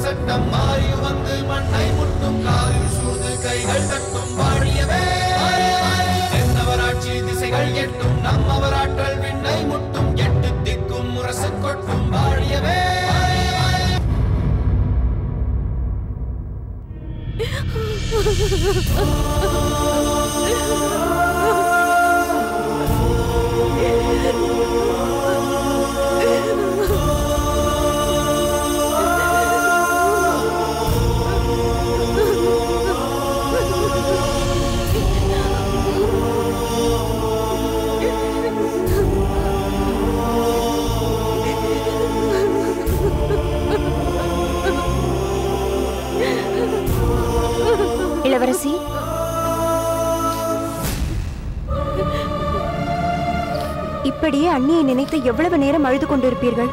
சட்டம் மாறி வந்து மண்ணை முட்டும் காலில் சூழ்ந்து கைகள் தட்டும் வாழியவே என்னவராட்சி திசைகள் எட்டும் நம்மவராற்றல் விண்ணை முட்டும் எட்டு திக்கும் முரசு கொட்டும் வாழியவே இளவரசி, இப்படியே அண்ணியை நினைத்து எவ்வளவு நேரம் அழுது கொண்டிருப்பீர்கள்?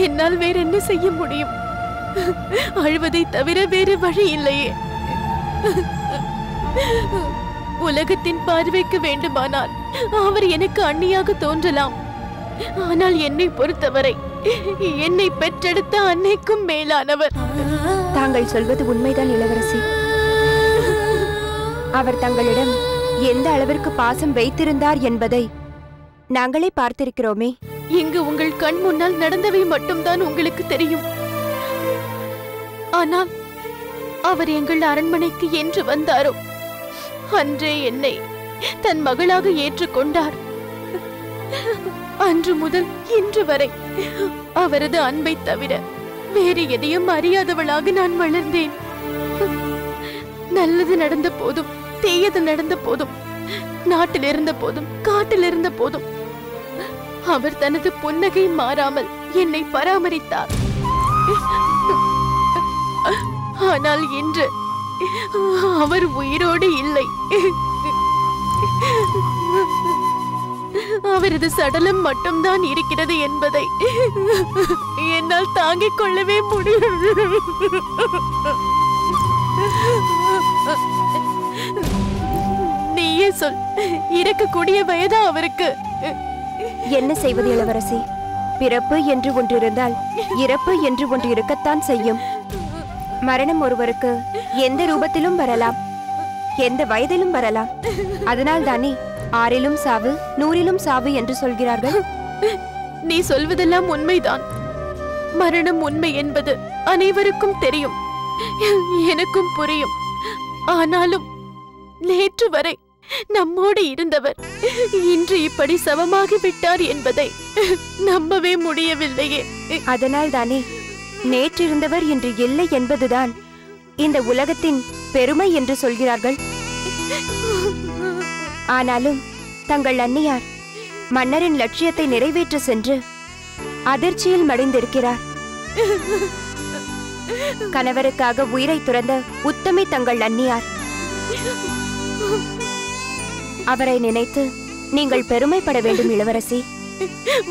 என்னால் வேற என்ன செய்ய முடியும்? அழுவதை தவிர வேறு வழி இல்லையே. உலகத்தின் பார்வைக்கு வேண்டுமானால் அவர் எனக்கு அண்ணியாக தோன்றலாம். ஆனால் என்னை பொறுத்தவரை என்னை பெற்றெடுத்த அன்னைக்கும் மேலானவர். தாங்கள் சொல்வது உண்மைதான் இளவரசி. அவர் தங்களிடம் எந்த அளவிற்கு பாசம் வைத்திருந்தார் என்பதை நாங்களே பார்த்திருக்கிறோமே. இங்கு உங்கள் கண் முன்னால் நடந்தவை மட்டும்தான் உங்களுக்கு தெரியும். ஆனால் அவர் எங்கள் அரண்மனைக்கு என்று வந்தாரோ அன்றே என்னை தன் மகளாக ஏற்றுக்கொண்டார். அன்று முதல் இன்று வரை அவரது அன்பை தவிர வேறு எதையும் அறியாதவளாக நான் வளர்ந்தேன். நல்லது நடந்த போதும் தீயது நடந்த போதும், நாட்டில் இருந்த போதும் காட்டில் இருந்த போதும் அவர் தனது புன்னகை மாறாமல் என்னை பராமரித்தார். ஆனால் இன்று அவர் உயிரோடு இல்லை. அவரது சடலம் மட்டும்தான் இருக்கிறது என்பதை என்னால் தாங்கிக் கொள்ளவே முடியும். நீயே சொல், இறக்கக்கூடிய வயதா அவருக்கு? என்ன செய்வது இளவரசி? பிறப்பு என்று ஒன்று இருந்தால் இறப்பு என்று ஒன்று இருக்கத்தான் செய்யும். மரணம் ஒருவருக்கு எந்த ரூபத்திலும் வரலாம், எந்த வயதிலும் வரலாம். அதனால் தானே 6லும் சாவு 100லும் சாவு என்று சொல்கிறார்கள். நீ சொல்வதெல்லாம் உண்மைதான். மரணம் உண்மை என்பது அனைவருக்கும் தெரியும், எனக்கும் புரியும். ஆனாலும் நேற்று வரை நம்மோடு இருந்தவர் இன்று இப்படி சவமாகி விட்டார் என்பதை நம்பவே முடியவில்லையே. அதனால் தானே நேற்றிருந்தவர் இன்று இல்லை என்பதுதான் இந்த உலகத்தின் பெருமை என்று சொல்கிறார்கள். ஆனாலும் தங்கள் அன்னியார் மன்னரின் லட்சியத்தை நிறைவேற்ற சென்று அதிர்ச்சியில் மடிந்திருக்கிறார். கணவருக்காக உயிரை துறந்த உத்தமி தங்கள் அன்னியார். அவரை நினைத்து நீங்கள் பெருமைப்பட வேண்டும் இளவரசி.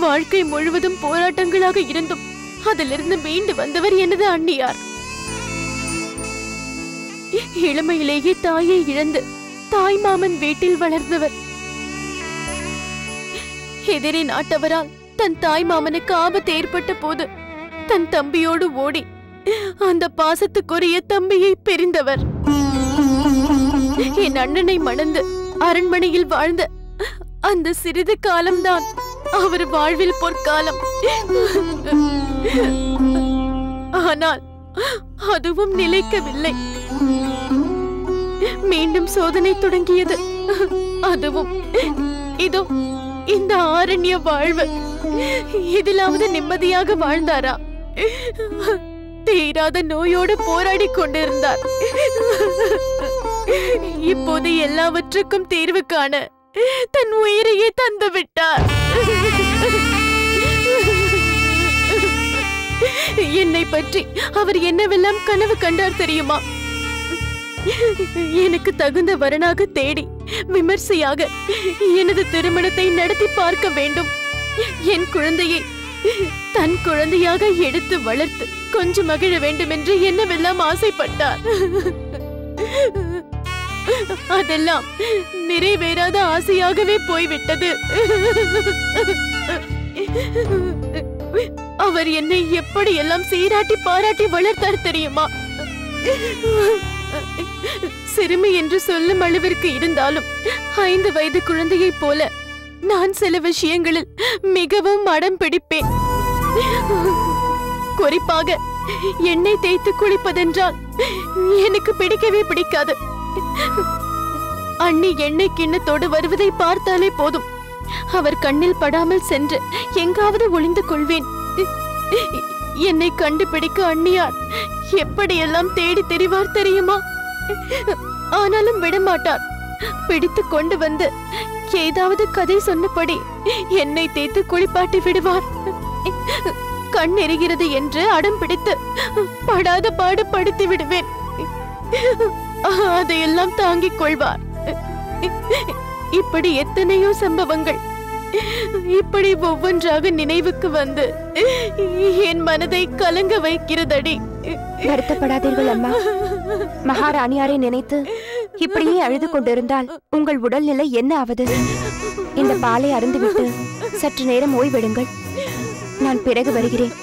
வாழ்க்கை முழுவதும் போராட்டங்களாக இருந்தும் அதிலிருந்து மீண்டு வந்தவர் எனது அன்னியார். இளமையிலேயே தாயை இழந்து தாய் மாமன் வீட்டில் வளர்ந்தவர். எதிரி நாட்டவரால் தன் தாய் மாமனுக்கு ஆபத்து ஏற்பட்ட போது தன் தம்பியோடு ஓடி அந்த பாசத்துக்குரிய தம்பியை பிரிந்தவர். என் அண்ணனை மணந்து அரண்மனையில் வாழ்ந்த அந்த சிறிது காலம்தான் அவர் வாழ்வில் பொற்காலம். ஆனால் அதுவும் நிலைக்கவில்லை. மீண்டும் சோதனை தொடங்கியது. அதுவும் இதோ இந்த ஆரண்ய வாழ்வு. இதிலாவது நிம்மதியாக வாழ்ந்தாரா? தீராத நோயோடு போராடி கொண்டிருந்தார். இப்போது எல்லாவற்றுக்கும் தீர்வு காண தன் உயிரையே தந்து விட்டார். என்னை பற்றி அவர் என்னவெல்லாம் கனவு கண்டார் தெரியுமா? எனக்கு தகுந்த வரனாக தேடி விமர்சையாக எனது திருமணத்தை நடத்தி பார்க்க வேண்டும், என் குழந்தையை தன் குழந்தையாக எடுத்து வளர்த்து கொஞ்சம் மகிழ வேண்டும் என்று என்னவெல்லாம் ஆசைப்பட்டார். அதெல்லாம் நிறைவேறாத ஆசையாகவே போய்விட்டது. அவர் என்னை எப்படியெல்லாம் சீராட்டி பாராட்டி வளர்த்தார் தெரியுமா? சிறுமி என்று சொல்லும் அளவிற்கு இருந்தாலும் 5 வயது குழந்தையைப் போல நான் சில விஷயங்களில் மிகவும் அடம் பிடிப்பேன். குறிப்பாக எண்ணெய் தேய்த்து குளிப்பதென்றால் எனக்கு பிடிக்கவே பிடிக்காது. அண்ணி எண்ணெய் கிண்ணத்தோடு வருவதை பார்த்தாலே போதும், அவர் கண்ணில் படாமல் சென்று எங்காவது ஒளிந்து கொள்வேன். என்னை கண்டுபிடிக்க அண்ணியார் எப்படியெல்லாம் தேடி தெரிவார் தெரியுமா? ஆனாலும் விடமாட்டார். பிடித்து கொண்டு வந்து ஏதாவது கதை சொன்னபடி என்னை தேய்த்து குளிப்பாட்டி விடுவார். கண் எரிகிறது என்று அடம் பிடித்து படாத பாடு படுத்தி விடுவேன். அதையெல்லாம் தாங்கிக் கொள்வார். இப்படி எத்தனையோ சம்பவங்கள் இப்படி ஒவ்வொன்றாக நினைவுக்கு வந்து என் மனதை கலங்க வைக்கிறதடி. வருத்தப்படாதீர்கள் அம்மா. மகாராணியாரை நினைத்து இப்படியே அழுது கொண்டிருந்தால் உங்கள் உடல்நிலை என்ன ஆவது? இந்த பாலை அருந்துவிட்டு சற்று நேரம் ஓய்வெடுங்கள். நான் பிறகு வருகிறேன்.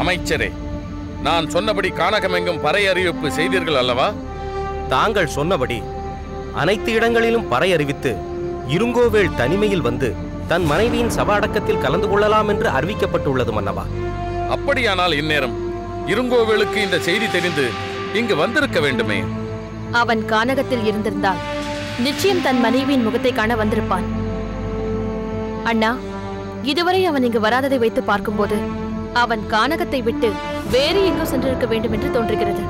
அமைச்சரே, நான் சொன்னபடி கானகமெங்கும் பறை அறிவிப்பு செய்தீர்கள் அல்லவா? தாங்கள் சொன்னபடி அனைத்து இடங்களிலும் பறை அறிவித்து இருங்கோவேள் தனிமையில் வந்து தன் மனைவியின் சப அடக்கத்தில் கலந்து கொள்ளலாம் என்று அறிவிக்கப்பட்டுள்ளது மன்னவா. அப்படியானால் இந்நேரம் இருங்கோவேளுக்கு இந்த செய்தி தெரிந்து இங்கு வந்திருக்க வேண்டுமே. அவன் கானகத்தில் இருந்திருந்தால் நிச்சயம் தன் மனைவியின் முகத்தை காண வந்திருப்பான். அண்ணா, இதுவரை அவன் இங்கு வராததை வைத்து பார்க்கும்போது அவன் கானகத்தை விட்டு வேறு எங்கோ சென்றிருக்க வேண்டும் என்று தோன்றுகிறது.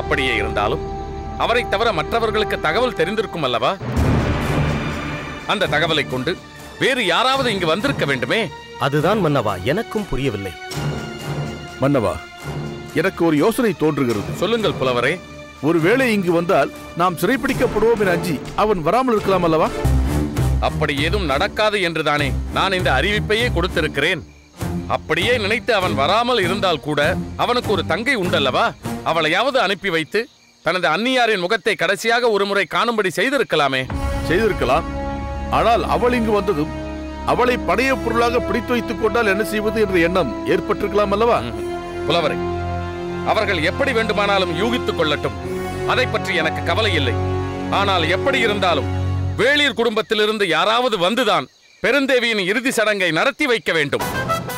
அப்படியே இருந்தாலும் அவரை தவிர மற்றவர்களுக்கு தகவல் தெரிந்திருக்கும் அல்லவா? அந்த தகவலை கொண்டு வேறு யாராவது இங்கு வந்திருக்க வேண்டுமே. அதுதான் மன்னவா எனக்கும் புரியவில்லை. மன்னவா, எனக்கு ஒரு யோசனை தோன்றுகிறது. சொல்லுங்கள் புலவரே. ஒருவேளை இங்கு வந்தால் நாம் சிறைப்பிடிக்கப்படுவோம் என அஞ்சி அவன் வராமல் இருக்கலாம் அல்லவா? அப்படி ஏதும் நடக்காது என்றுதானே நான் இந்த அறிவிப்பையே கொடுத்திருக்கிறேன். அப்படியே நினைத்து அவன் வராமல் இருந்தால் கூட அவனுக்கு ஒரு தங்கை உண்டல்லவா? அவளையாவது அனுப்பி வைத்து தனது அன்னியாரின் முகத்தை கடைசியாக ஒரு முறை காணும்படி செய்திருக்கலாமே. செய்திருக்கலாம். ஆனால் அவள் இங்கு வந்ததும் அவளை படைய பொருளாக பிடித்து வைத்துக் கொண்டால் என்ன செய்வது என்ற எண்ணம் ஏற்பட்டிருக்கலாம் அல்லவா? புலவரே, அவர்கள் எப்படி வேண்டுமானாலும் யூகித்துக் கொள்ளட்டும். அதை பற்றி எனக்கு கவலை இல்லை. ஆனால் எப்படி இருந்தாலும் வேளிர் குடும்பத்திலிருந்து யாராவது வந்துதான் பெருந்தேவியின் இறுதி சடங்கை நடத்தி வைக்க வேண்டும்.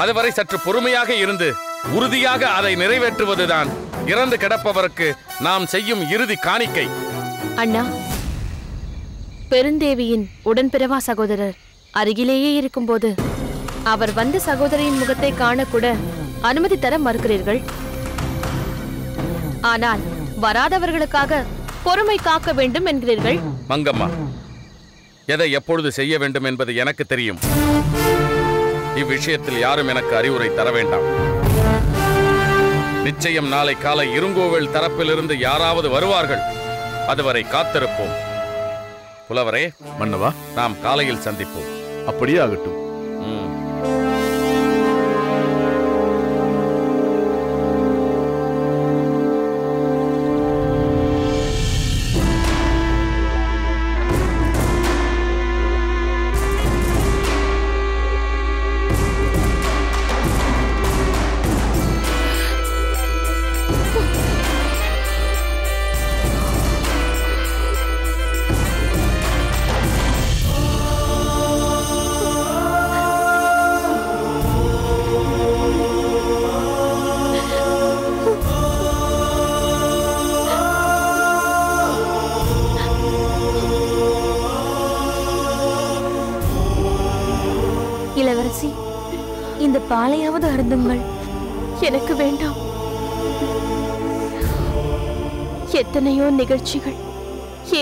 அதுவரை சற்று பொறுமையாக இருந்து உறுதியாக அதை நிறைவேற்றுவதுதான் இறந்து கிடப்பவருக்கு நாம் செய்யும் இறுதி காணிக்கை. அண்ணா, பெருந்தேவியின் உடன்பிறவா சகோதரர் அருகிலேயே இருக்கும்போது அவர் வந்த சகோதரியின் முகத்தை காணக்கூட அனுமதி தர மறுக்கிறீர்கள். ஆனால் வராதவர்களுக்காக பொறுமை காக்க வேண்டும் என்கிறீர்கள். மங்கம்மா, எதை எப்பொழுது செய்ய வேண்டும் என்பது எனக்கு தெரியும். இவ்விஷயத்தில் யாரும் எனக்கு அறிவுரை தர வேண்டாம். நிச்சயம் நாளை காலை இருங்கோவேள் தரப்பிலிருந்து யாராவது வருவார்கள். அதுவரை காத்திருப்போம். புலவரே, மன்னவா, நாம் காலையில் சந்திப்போம். அப்படியே ஆகட்டும். இளவரசி, இந்த பாலையாவது அருந்துங்கள். எனக்கு வேண்டாம். எத்தனையோ நிகழ்ச்சிகள்,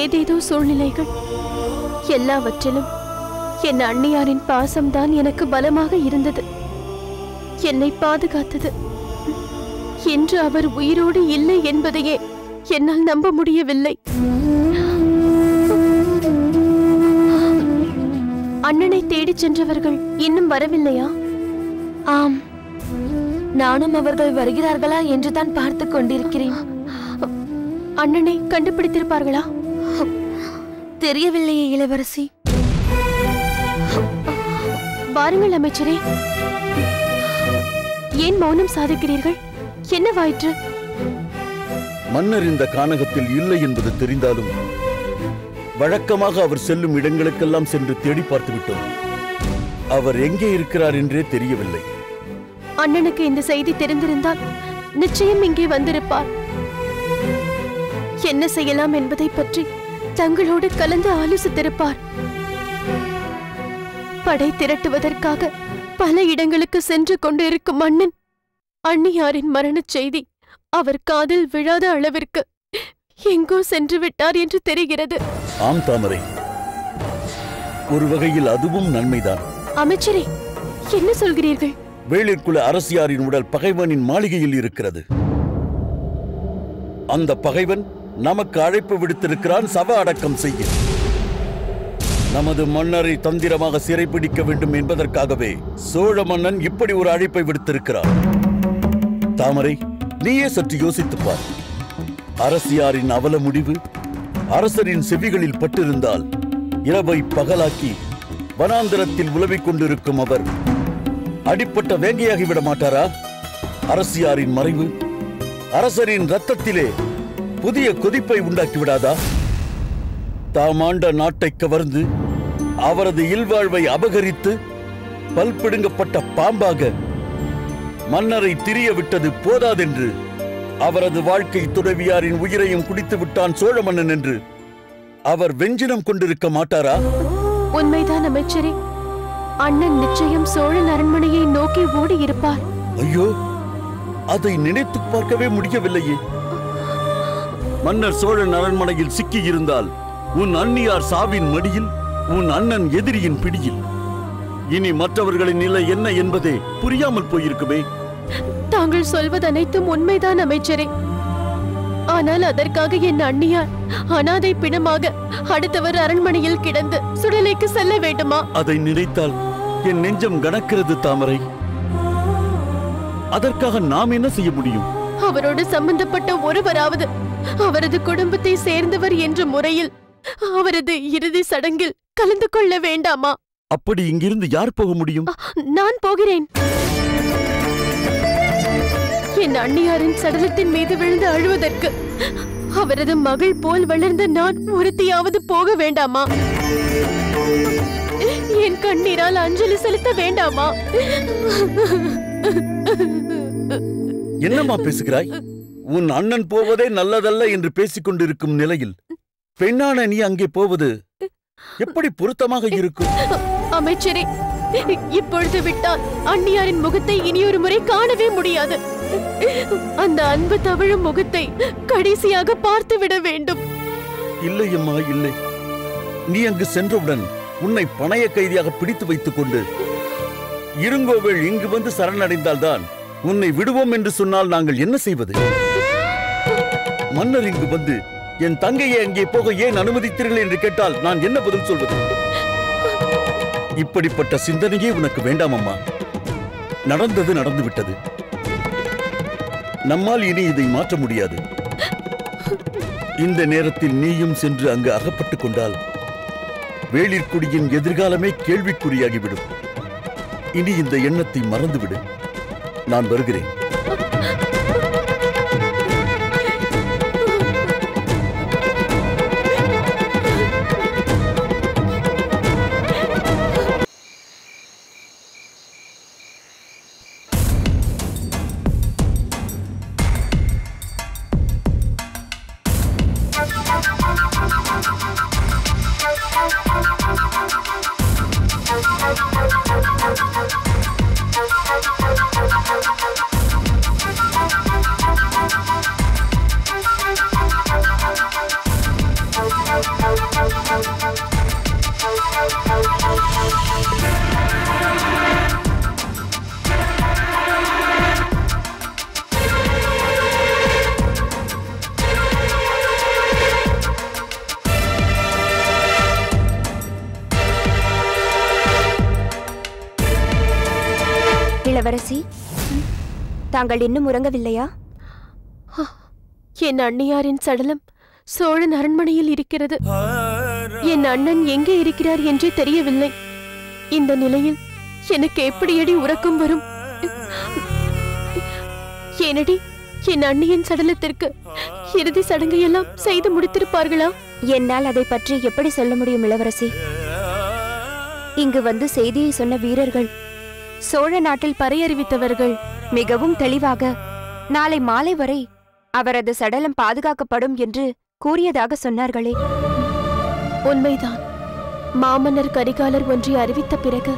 ஏதேதோ சூழ்நிலைகள், எல்லாவற்றிலும் என் அண்ணியாரின் பாசம்தான் எனக்கு பலமாக இருந்தது. என்னை பாதுகாத்தது. இன்று அவர் உயிரோடு இல்லை என்பதையே என்னால் நம்ப முடியவில்லை. அண்ணனை தேடிச் சென்றவர்கள் இன்னும் வரவில்லையா? ஆம், நானும் அவர்கள் வருகிறார்களா என்றுதான் பார்த்துக் கொண்டிருக்கிறேன். அண்ணனை கண்டுபிடித்திருப்பார்களா? தெரியவில்லையே இளவரசி. வாருங்கள் அமைச்சரே. ஏன் மௌனம் சாதிக்கிறீர்கள்? என்னவாயிற்று? மன்னர் இந்த கானகத்தில் இல்லை என்பது தெரிந்தாலும் வழக்கமாக அவர் செல்லும் இடங்களுக்கெல்லாம் சென்று தேடி பார்த்து விட்டோம். அவர் எங்கே இருக்கிறார் என்றே தெரியவில்லை. அண்ணனுக்கு இந்த செய்தி தெரிந்திருந்தால் நிச்சயம் இங்கே வந்திருப்பார். என்ன செய்யலாம் என்பதை பற்றி தங்களோடு கலந்து ஆலோசித்திருப்பார். படை திரட்டுவதற்காக பல இடங்களுக்கு சென்று கொண்டிருக்கும் அண்ணன் அண்ணியாரின் மரணச் செய்தி அவர் காதில் விழாத அளவிற்கு எங்கோ சென்று விட்டார் என்று தெரிகிறது. ஆம் தாமரை, ஒரு வகையில் அதுவும் நன்மைதான். அமைச்சரே, என்ன சொல்கிறீர்கள்? வேளிர்குல அரசியாரின் உடல் பகைவனின் மாளிகையில் இருக்கிறது. அந்த பகைவன் நமக்கு அழைப்பு விடுத்திருக்கிறான் சவ அடக்கம் செய்ய. நமது மன்னரை தந்திரமாக சிறைப்பிடிக்க வேண்டும் என்பதற்காகவே சோழ மன்னன் இப்படி ஒரு அழைப்பை விடுத்திருக்கிறான். தாமரை, நீயே சற்று யோசித்துப் பார். அரசியாரின் அவல முடிவு அரசரின் செவிகளில் பட்டிருந்தால் இரவை பகலாக்கி வனாந்திரத்தில் உலவிக் கொண்டிருக்கும் அவர் அடிப்பட்ட வேங்கையாகிவிட மாட்டாரா? அரசியாரின் மறைவு அரசரின் ரத்தத்திலே புதிய கொதிப்பை உண்டாக்கிவிடாதா? தாமாண்ட நாட்டை கவர்ந்து அவரது இல்வாழ்வை அபகரித்து பல்பிடுங்கப்பட்ட பாம்பாக மன்னரை திரிய விட்டது போதாதென்று அவரது வாழ்க்கை துறவியாரின் உயிரையும் குடித்து விட்டான் சோழ மன்னன் என்று அவர் வெஞ்சினம் கொண்டிருக்க மாட்டாரா? உண்மைதான் அமைச்சரே. அண்ணன் நிச்சயம் சோழன் அரண்மனையை நோக்கி ஓடி இருப்பார். ஐயோ, அதை நினைத்து பார்க்கவே முடியவில்லையே. மன்னர் சோழன் அரண்மனையில் சிக்கி இருந்தால் உன் அண்ணியார் சாவின் மடியில், உன் அண்ணன் எதிரியின் பிடியில். இனி மற்றவர்களின் நிலை என்ன என்பதே புரியாமல் போயிருக்குமே. தாங்கள் சொல்வது அனைத்தும் உண்மைதான் அமைச்சரே. ஆனால் அதற்காக என் அண்ணியார் அனாதை பிணமாக அடுத்தவர் அரண்மனையில் கிடந்து சுடலைக்கு செல்ல வேண்டுமா? அதை நினைத்தால் என் நெஞ்சம் கனக்கிறது தாமரை. அதற்காக நாம் என்ன செய்ய முடியும்? அவரோடு சம்பந்தப்பட்ட ஒருவராவது அவரது குடும்பத்தை சேர்ந்தவர் என்ற முறையில் அவரது இறுதி சடங்கில் கலந்து கொள்ள வேண்டாமா? அப்படி இங்கிருந்து யார் போக முடியும்? நான் போகிறேன். என் அண்ணியாரின் சடலத்தின் மீது விழுந்து அழுவதற்கு அவரது மகள் போல் வளர்ந்த நான் ஒருத்தியாவது போக வேண்டாமா? என் கண்ணீரால் அஞ்சலி செலுத்த வேண்டாமா? என்னம்மா பேசுகிறாய்? உன் அண்ணன் போவதே நல்லதல்ல என்று பேசிக் கொண்டிருக்கும் நிலையில் பெண்ணான நீ அங்கே போவது எப்படி பொருத்தமாக இருக்கும்? அமைச்சரே, இப்பொழுது விட்டால் அண்ணியாரின் முகத்தை இனியொரு முறை காணவே முடியாது. அந்த அன்பு தவழும் முகத்தை கடைசியாக பார்த்து விட வேண்டும். இல்லை அம்மா, இல்லை. நீ அங்கு சென்றவுடன் உன்னை பணைய கைதியாக பிடித்து வைத்துக் கொண்டு இருங்கோவேள் இங்கு வந்து சரணடைந்தால்தான் உன்னை விடுவோம் என்று சொன்னால் நாங்கள் என்ன செய்வது? மன்னர் இங்கு வந்து என் தங்கையை அங்கே போக ஏன் அனுமதித்தீர்கள் என்று கேட்டால் நான் என்ன பதில் சொல்வது? இப்படிப்பட்ட சிந்தனையே உனக்கு வேண்டாம் அம்மா. நடந்தது நடந்துவிட்டது. நம்மால் இனி இதை மாற்ற முடியாது. இந்த நேரத்தில் நீயும் சென்று அங்கு அகப்பட்டுக் கொண்டால் வேளிர்குடியின் எதிர்காலமே கேள்விக்குறியாகிவிடும். இனி இந்த எண்ணத்தை மறந்துவிடு. நான் வருகிறேன். இளவரசி, தாங்கள் இன்னும் உறங்கவில்லையா? என் அண்ணியாரின் சடலம் சோழன் அரண்மனையில் இருக்கிறது. என் அண்ணன் எங்கே இருக்கிறார் என்றே தெரியவில்லை. இந்த நிலையில் எனக்கு எப்படியடி உறக்கம் வரும்? ஏனடி, என் அண்ணியின் சடலத்திற்கு இறுதி சடங்கையெல்லாம் செய்து முடித்திருப்பார்களா? என்னால் அதை பற்றி எப்படி சொல்ல முடியும் இளவரசி? இங்கு வந்து செய்தியை சொன்ன வீரர்கள், சோழ நாட்டில் பறையறிவித்தவர்கள் மிகவும் தெளிவாக நாளை மாலை வரை அவரது சடலம் பாதுகாக்கப்படும் என்று கூறியதாக சொன்னார்களே. உண்மைதான். மாமன்னர் கரிகாலர் ஒன்றை அறிவித்த பிறகு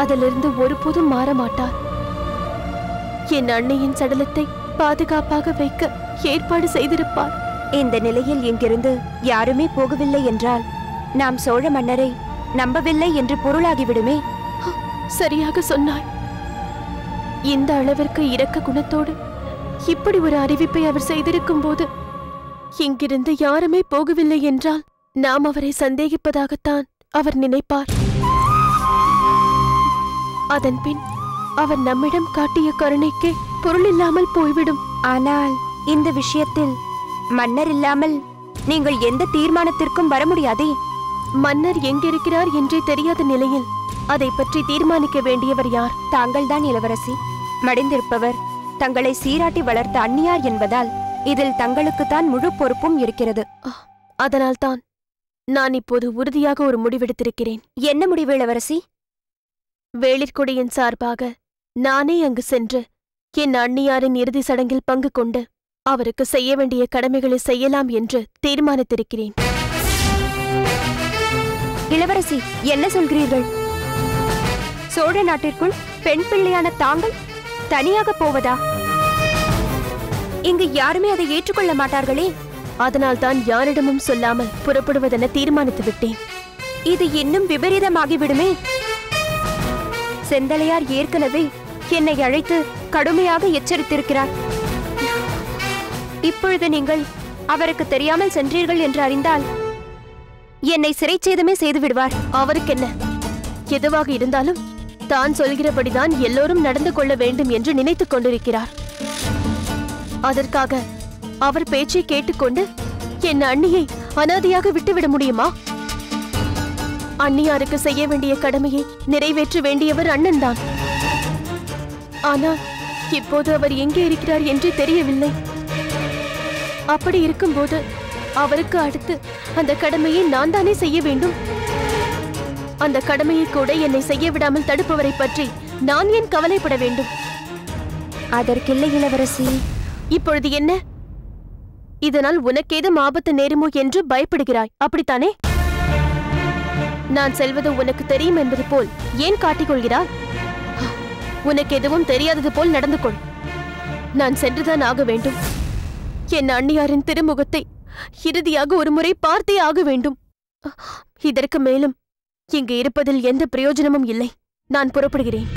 அதிலிருந்து ஒருபோதும் மாற மாட்டார். என் அண்ணியின் சடலத்தை பாதுகாப்பாக வைக்க ஏற்பாடு செய்திருப்பார். இந்த நிலையில் இங்கிருந்து யாருமே போகவில்லை என்றால் நாம் சோழ மன்னரை நம்பவில்லை என்று பொருளாகிவிடுமே. சரியாக சொன்னாய். இந்த அளவிற்கு இரக்க குணத்தோடு இப்படி ஒரு அறிவிப்பை அவர் செய்திருக்கும் போது இங்கிருந்து யாருமே போகவில்லை என்றால் நாம் அவரை சந்தேகிப்பதாகத்தான் அவர் நினைப்பார். அதன்பின் அவர் நம்மிடம் காட்டிய கருணைக்கே பொருள் இல்லாமல் போய்விடும். ஆனால் இந்த விஷயத்தில் மன்னர் இல்லாமல் நீங்கள் எந்த தீர்மானத்திற்கும் வர முடியாதே. மன்னர் எங்கிருக்கிறார் என்றே தெரியாத நிலையில் அதை பற்றி தீர்மானிக்க வேண்டியவர் யார்? தாங்கள்தான் இளவரசி. மடிந்திருப்பவர் தங்களை சீராட்டி வளர்த்த அண்ணியார் என்பதால் இதில் தங்களுக்குத்தான் முழு பொறுப்பும் இருக்கிறது. அதனால்தான் நான் இப்போது உறுதியாக ஒரு முடிவெடுத்திருக்கிறேன். என்ன முடிவு இளவரசி? வேளிர்கொடியின் சார்பாக நானே அங்கு சென்று என் அண்ணியாரின் இறுதி சடங்கில் பங்கு கொண்டு அவருக்கு செய்ய வேண்டிய கடமைகளை செய்யலாம் என்று தீர்மானித்திருக்கிறேன். இளவரசி, என்ன சொல்கிறீர்கள்? சோழ நாட்டிற்குள் பெண் பிள்ளையான தாங்கள் தனியாக போவதா? இங்கு யாருமே அதை ஏற்றுக்கொள்ள மாட்டார்களே. அதனால்தான் யாரிடமும் சொல்லாமல் புறப்படுவதென தீர்மானித்து விட்டேன். இது இன்னும் விபரீதமாகிவிடுமே. செந்தலையார் ஏற்கனவே என்னை அழைத்து கடுமையாக எச்சரித்திருக்கிறார். இப்பொழுது நீங்கள் அவருக்கு தெரியாமல் சென்றீர்கள் என்று அறிந்தால் என்னை சிறைச்சேதமே செய்து விடுவார். அவருக்கென்ன? எதுவாக இருந்தாலும் தான் சொல்கிறபடிதான் எல்லோரும் நடந்து கொள்ள வேண்டும் என்று நினைத்துக் கொண்டிருக்கிறார். அதற்காக அவர் பேச்சை கேட்டுக்கொண்டு என் அண்ணியை அனாதையாக விட்டுவிட முடியுமா? அண்ணியாருக்கு செய்ய வேண்டிய கடமையை நிறைவேற்ற வேண்டியவர் அண்ணன்தான். ஆனால் இப்போது அவர் எங்கே இருக்கிறார் என்றே தெரியவில்லை. அப்படி இருக்கும்போது அவருக்கு அடுத்து அந்த கடமையை நான் தானே செய்ய வேண்டும். அந்த கடமையை கூட என்னை செய்ய விடாமல் தடுப்பவரை பற்றி நான் ஏன் கவலைப்பட வேண்டும்? அதற்கில்லை இளவரசி. இப்பொழுது என்ன? இதனால் உனக்கேதும் ஆபத்து நேருமோ என்று பயப்படுகிறாய், அப்படித்தானே? நான் செல்வது உனக்கு தெரியும் என்பது போல் ஏன் காட்டிக்கொள்கிறாய்? உனக்கு எதுவும் தெரியாதது போல் நடந்து கொள். நான் சென்றுதான் ஆக வேண்டும். என் அண்ணியாரின் திருமுகத்தை இறுதியாக ஒரு முறை பார்த்தே ஆக வேண்டும். இதற்கு மேலும் இங்கு இருப்பதில் எந்த பிரயோஜனமும் இல்லை. நான் புறப்படுகிறேன்.